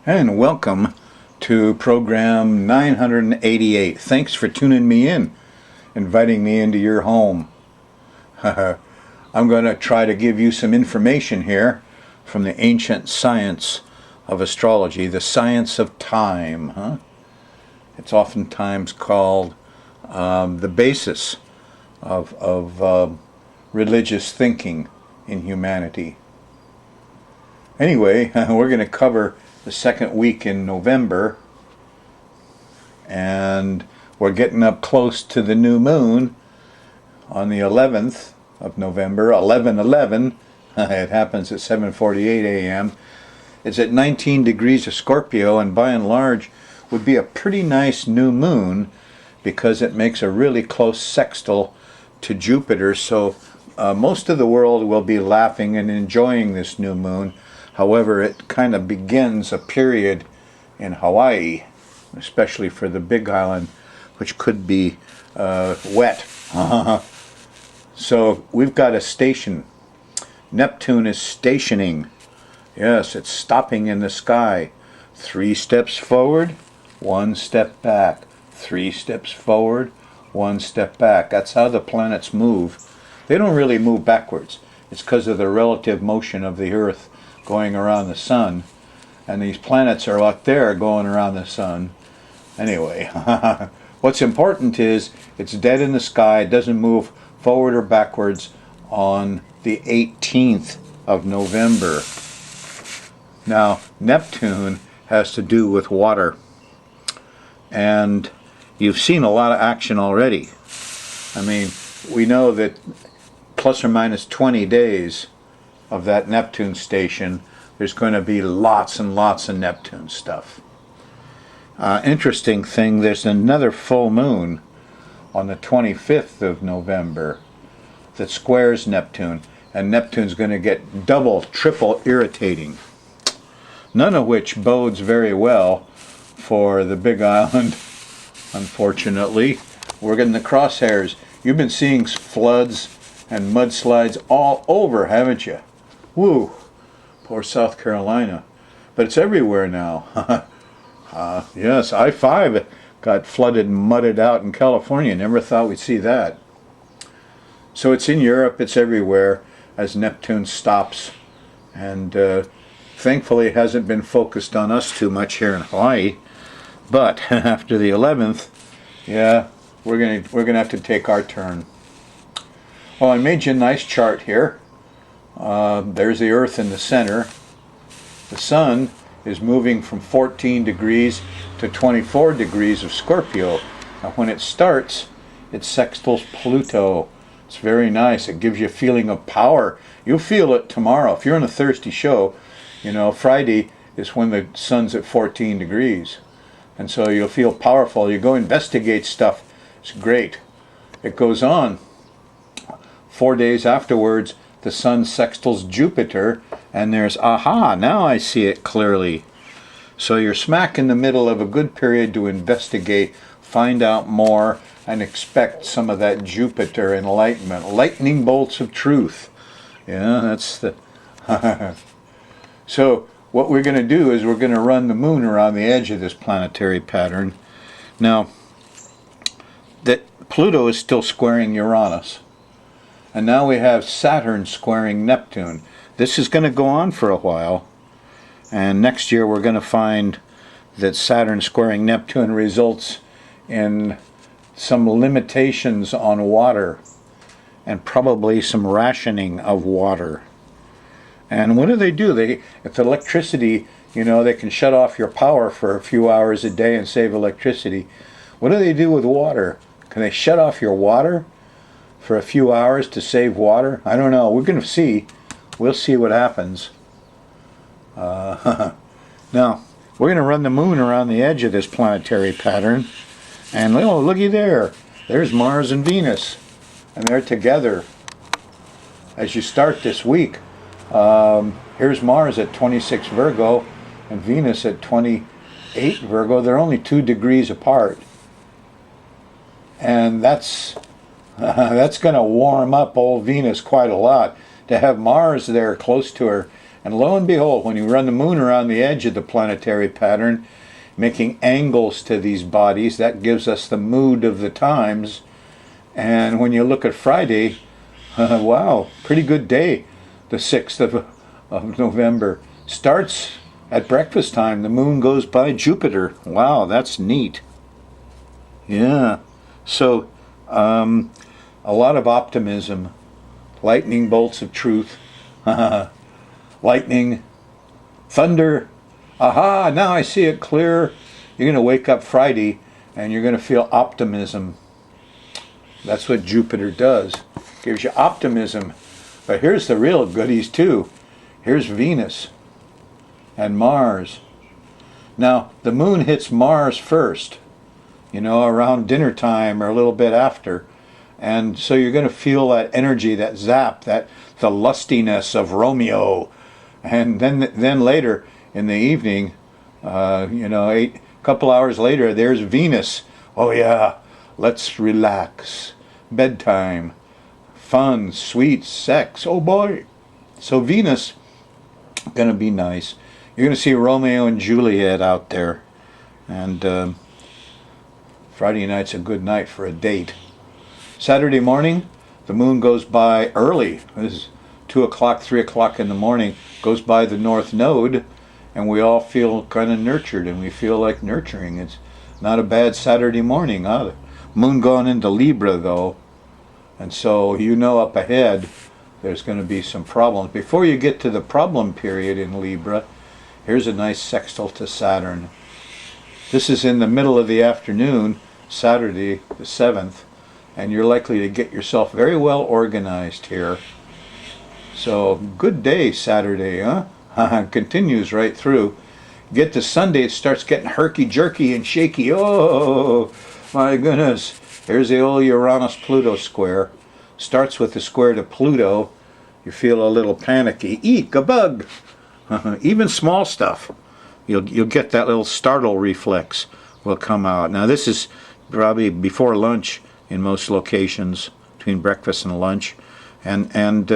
And welcome to program 988. Thanks for tuning me in, inviting me into your home. I'm going to try to give you some information here from the ancient science of astrology, the science of time. It's oftentimes called the basis of religious thinking in humanity. Anyway, we're going to cover the second week in November, and we're getting up close to the new moon on the 11th of November, 11/11. It happens at 7:48 a.m. It's at 19 degrees of Scorpio, and by and large would be a pretty nice new moon because it makes a really close sextile to Jupiter, so most of the world will be laughing and enjoying this new moon. However, it kind of begins a period in Hawaii, especially for the Big Island, which could be wet. So we've got a station. Neptune is stationing. Yes, it's stopping in the sky. 3 steps forward, 1 step back. 3 steps forward, 1 step back. That's how the planets move. They don't really move backwards. It's because of the relative motion of the Earth going around the sun, and these planets are out there going around the sun. Anyway, what's important is it's dead in the sky. It doesn't move forward or backwards on the 18th of November. Now, Neptune has to do with water, and you've seen a lot of action already. I mean, we know that plus or minus 20 days of that Neptune station, there's going to be lots and lots of Neptune stuff. Interesting thing, there's another full moon on the 25th of November that squares Neptune, and Neptune's going to get double, triple irritating. None of which bodes very well for the Big Island, unfortunately. We're getting the crosshairs. You've been seeing floods and mudslides all over, haven't you? Woo, poor South Carolina. But it's everywhere now. Yes, I-5 got flooded and mudded out in California. Never thought we'd see that. So it's in Europe, it's everywhere as Neptune stops. And thankfully it hasn't been focused on us too much here in Hawaii. But after the 11th, yeah, we're gonna have to take our turn. Well, I made you a nice chart here. There's the Earth in the center. The Sun is moving from 14 degrees to 24 degrees of Scorpio. Now when it starts, it sextiles Pluto. It's very nice. It gives you a feeling of power. You'll feel it tomorrow. If you're on a thirsty show, you know, Friday is when the Sun's at 14 degrees. And so you'll feel powerful. You go investigate stuff. It's great. It goes on. 4 days afterwards, the Sun sextiles Jupiter, and there's, aha, now I see it clearly. So you're smack in the middle of a good period to investigate, find out more, and expect some of that Jupiter enlightenment. Lightning bolts of truth. Yeah, that's the... So what we're going to do is we're going to run the moon around the edge of this planetary pattern. Now, that Pluto is still squaring Uranus. And now we have Saturn squaring Neptune. This is going to go on for a while. And next year we're going to find that Saturn squaring Neptune results in some limitations on water and probably some rationing of water. And what do? If the electricity, you know, they can shut off your power for a few hours a day and save electricity. What do they do with water? Can they shut off your water for a few hours to save water? I don't know. We're going to see. We'll see what happens. Now, we're going to run the moon around the edge of this planetary pattern. And oh, looky there. There's Mars and Venus. And they're together. As you start this week, here's Mars at 26 Virgo and Venus at 28 Virgo. They're only 2 degrees apart. And that's going to warm up old Venus quite a lot. To have Mars there close to her And lo and behold, when you run the moon around the edge of the planetary pattern, making angles to these bodies, that gives us the mood of the times. And when you look at Friday, wow, pretty good day, the 6th of November. Starts at breakfast time. The moon goes by Jupiter. Wow, that's neat. Yeah. So, a lot of optimism. Lightning bolts of truth. Lightning. Thunder. Aha, now I see it clear. You're going to wake up Friday and you're going to feel optimism. That's what Jupiter does. Gives you optimism. But here's the real goodies too. Here's Venus and Mars. Now, the moon hits Mars first, around dinner time or a little bit after. And so you're going to feel that energy, that zap, the lustiness of Romeo. And then later in the evening, a couple hours later, there's Venus. Oh yeah, let's relax. Bedtime. Fun, sweet sex. Oh boy. So Venus, going to be nice. You're going to see Romeo and Juliet out there. And Friday night's a good night for a date. Saturday morning, the moon goes by early. This is 2 o'clock, 3 o'clock in the morning. Goes by the north node. And we all feel kind of nurtured. And we feel like nurturing. It's not a bad Saturday morning. Huh? The moon going into Libra, though. And so up ahead there's going to be some problems. Before you get to the problem period in Libra, here's a nice sextile to Saturn. This is in the middle of the afternoon, Saturday the 7th, and you're likely to get yourself very well organized here. So good day Saturday, huh? Continues right through. Get to Sunday, it starts getting herky-jerky and shaky. Oh my goodness. Here's the old Uranus-Pluto square. Starts with the square to Pluto. You feel a little panicky. Eek, a bug! Even small stuff. You'll get that little startle reflex will come out. Now this is probably before lunch in most locations, between breakfast and lunch. And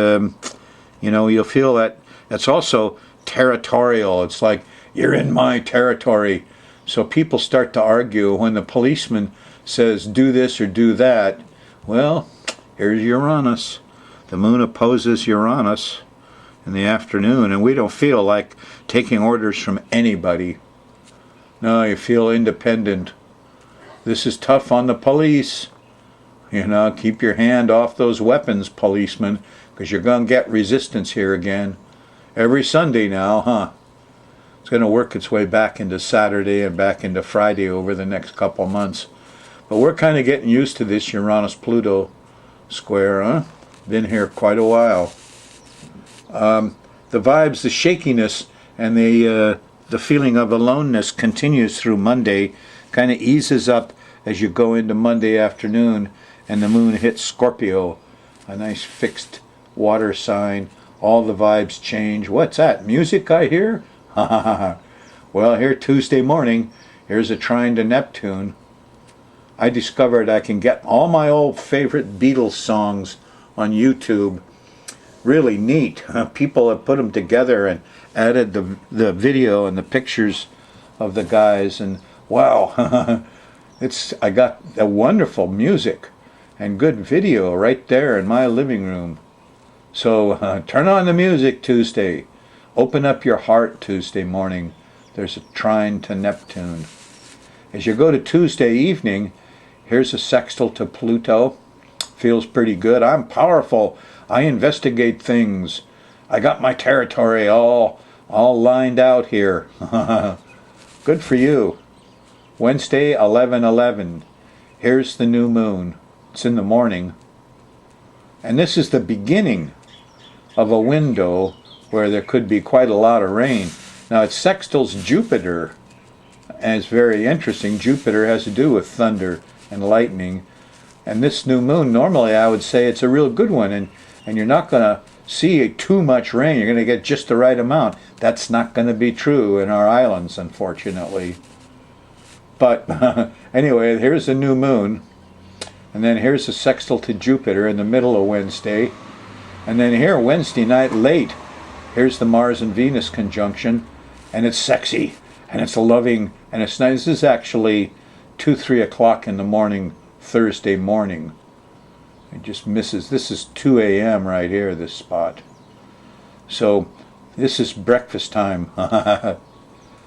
you'll feel that it's also territorial. It's like, you're in my territory. So people start to argue when the policeman says do this or do that. Well, here's Uranus. The moon opposes Uranus in the afternoon, and we don't feel like taking orders from anybody. No, you feel independent. This is tough on the police. Keep your hand off those weapons, policemen, because you're going to get resistance here again. Every Sunday now, huh? It's going to work its way back into Saturday and back into Friday over the next couple months. But we're kind of getting used to this Uranus-Pluto square, huh? Been here quite a while. The vibes, the shakiness, and the feeling of aloneness continues through Monday. Kind of eases up as you go into Monday afternoon, and the moon hits Scorpio, a nice fixed water sign. All the vibes change. What's that? Music I hear? Ha ha ha. Well, here Tuesday morning, here's a trine to Neptune. I discovered I can get all my old favorite Beatles songs on YouTube. Really neat. People have put them together and added the video and the pictures of the guys, and wow, I got a wonderful music and good video right there in my living room. So turn on the music Tuesday. Open up your heart Tuesday morning. There's a trine to Neptune. As you go to Tuesday evening, here's a sextile to Pluto. Feels pretty good. I'm powerful. I investigate things. I got my territory all lined out here. Good for you. Wednesday, 11/11. Here's the new moon. It's in the morning. And this is the beginning of a window where there could be quite a lot of rain. Now it sextiles Jupiter, and it's very interesting. Jupiter has to do with thunder and lightning. And this new moon, normally I would say it's a real good one, and you're not going to see too much rain. You're going to get just the right amount. That's not going to be true in our islands, unfortunately. But anyway, here's the new moon. And then here's the sextile to Jupiter in the middle of Wednesday. And then here, Wednesday night late, Here's the Mars and Venus conjunction, and it's sexy, and it's loving, and it's nice. This is actually 3 o'clock in the morning, Thursday morning. It just misses. This is 2 a.m. right here, this spot. So this is breakfast time.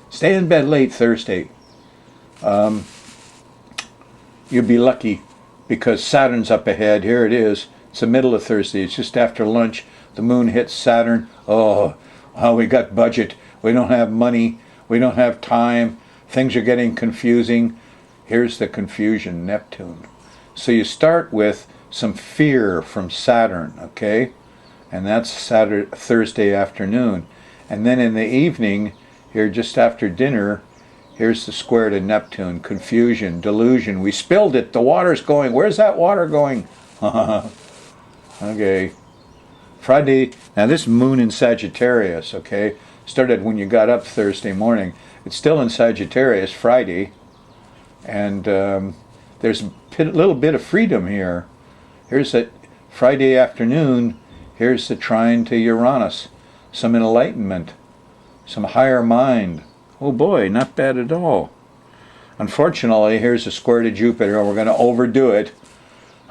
Stay in bed late Thursday. You'll be lucky because Saturn's up ahead. Here it is. It's the middle of Thursday. It's just after lunch. The moon hits Saturn. Oh, we got budget. We don't have money. We don't have time. Things are getting confusing. Here's the confusion, Neptune. So you start with some fear from Saturn, okay? And that's Thursday afternoon. And then in the evening, here just after dinner, here's the square to Neptune. Confusion, delusion. We spilled it. The water's going. Where's that water going? Okay. Friday, now this moon in Sagittarius, okay, started when you got up Thursday morning. It's still in Sagittarius Friday. And there's a little bit of freedom here. Here's that Friday afternoon. Here's the trine to Uranus. Some enlightenment. Some higher mind. Oh boy, not bad at all. Unfortunately, here's a square to Jupiter. We're going to overdo it.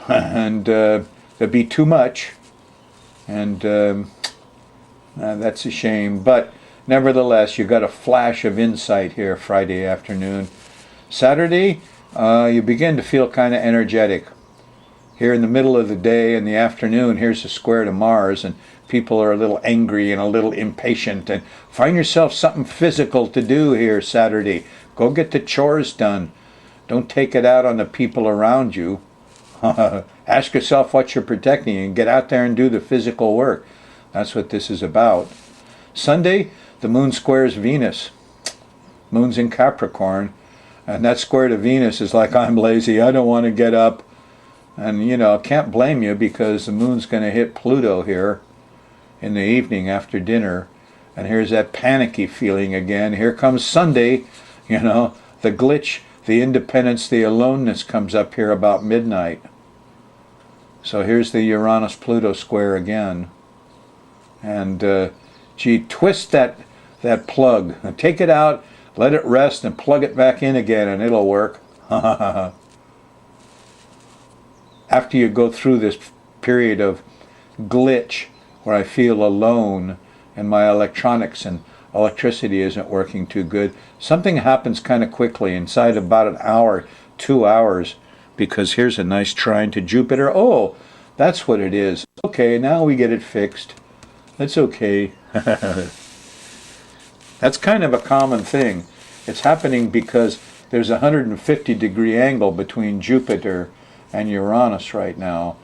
And there'll be too much. And that's a shame. But nevertheless, you got a flash of insight here Friday afternoon. Saturday, you begin to feel kind of energetic. Here in the middle of the day, in the afternoon, here's a square to Mars, and people are a little angry and a little impatient. And find yourself something physical to do here Saturday. Go get the chores done. Don't take it out on the people around you. Ask yourself what you're protecting and get out there and do the physical work. That's what this is about. Sunday, the moon squares Venus. Moon's in Capricorn. And that square to Venus is like, I'm lazy, I don't want to get up. And, you know, can't blame you because the moon's going to hit Pluto here in the evening after dinner. And here's that panicky feeling again. Here comes Sunday, you know, the glitch, the independence, the aloneness comes up here about midnight. So here's the Uranus-Pluto square again. And, gee, twist that plug. Take it out, let it rest, and plug it back in again, and it'll work. After you go through this period of glitch where I feel alone and my electronics and electricity isn't working too good, something happens kind of quickly inside about an hour, 2 hours, because here's a nice trine to Jupiter. Oh, that's what it is. Okay, now we get it fixed. That's okay. That's kind of a common thing. It's happening because there's a 150-degree angle between Jupiter and Uranus right now.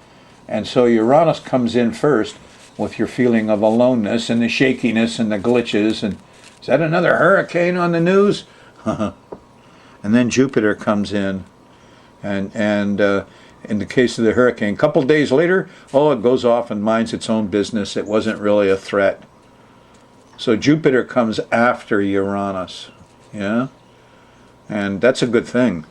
And so Uranus comes in first with your feeling of aloneness and the shakiness and the glitches. And is that another hurricane on the news? And then Jupiter comes in. And in the case of the hurricane, a couple days later, oh, it goes off and minds its own business. It wasn't really a threat. So Jupiter comes after Uranus. Yeah? And that's a good thing.